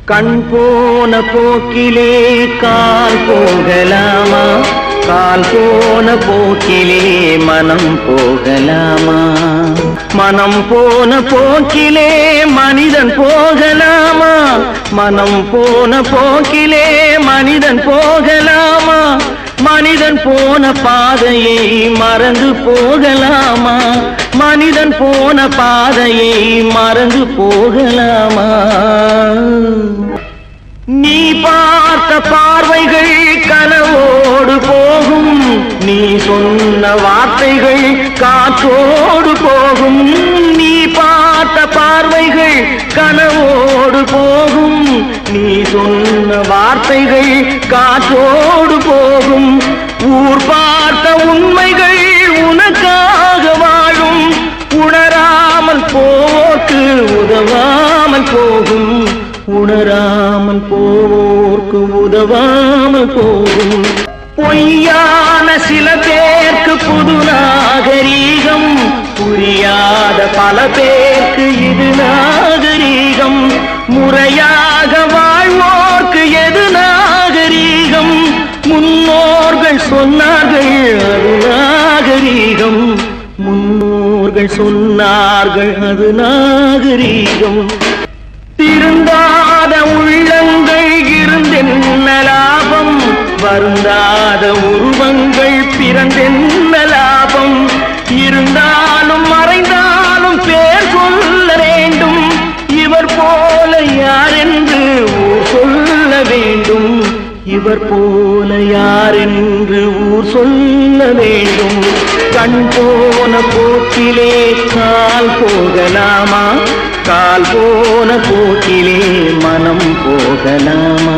கண் போன போக்கிலே கால் போகலாமா? கால் போன போக்கிலே மனம் போகலாமா? மனம் போன போக்கிலே மனிதன் போகலாமா? மனம் போன போக்கிலே மனிதன் போகலாமா? மனிதன் போன பாதையை மறந்து போகலாமா? மனிதன் போன பாதையை மறந்து போகலாமா? நீ பார்த்த பார்வைகள் கனவோடு போகும், நீ சொன்ன வார்த்தைகள் காற்றோடு போகும். நீ பார்த்த பார்வைகள் கனவோடு போகும், நீ சொன்ன வார்த்தைகள் காற்றோடு போகும். ஊர் பார்த்த உண்மைகள் உனக்காக வாழும், உணராமல் போக்கு உதவாமல் போகும். உணராமல் போக்கு உதவாமல் போகும். பொய்யான சில பேருக்கு புது நாகரீகம், புரியாத பல பேருக்கு இது நாகரீகம். முறையாக வாழ்வோர்க்கு எது நாகரீகம்? முன்னோர்கள் சொன்னார்கள் அது நாகரீகம். முன்னோர்கள் சொன்னார்கள் அது நாகரீகம். திருந்தாத உள்ளங்கள் இருந்தென்ன லாபம்? வருந்தாத உருவங்கள் பிறந்தென்ன லாபம்? இருந்தாலும் மறைந்தாலும் பேர் சொல்ல வேண்டும். இவர் போல யாரென்று ஊர் சொல்ல வேண்டும். இவர் போல யாரென்று ஊர் சொல்ல வேண்டும். கண் போன போக்கிலே கால் போகலாமா? கால் போன போக்கிலே மனம் போகலாமா?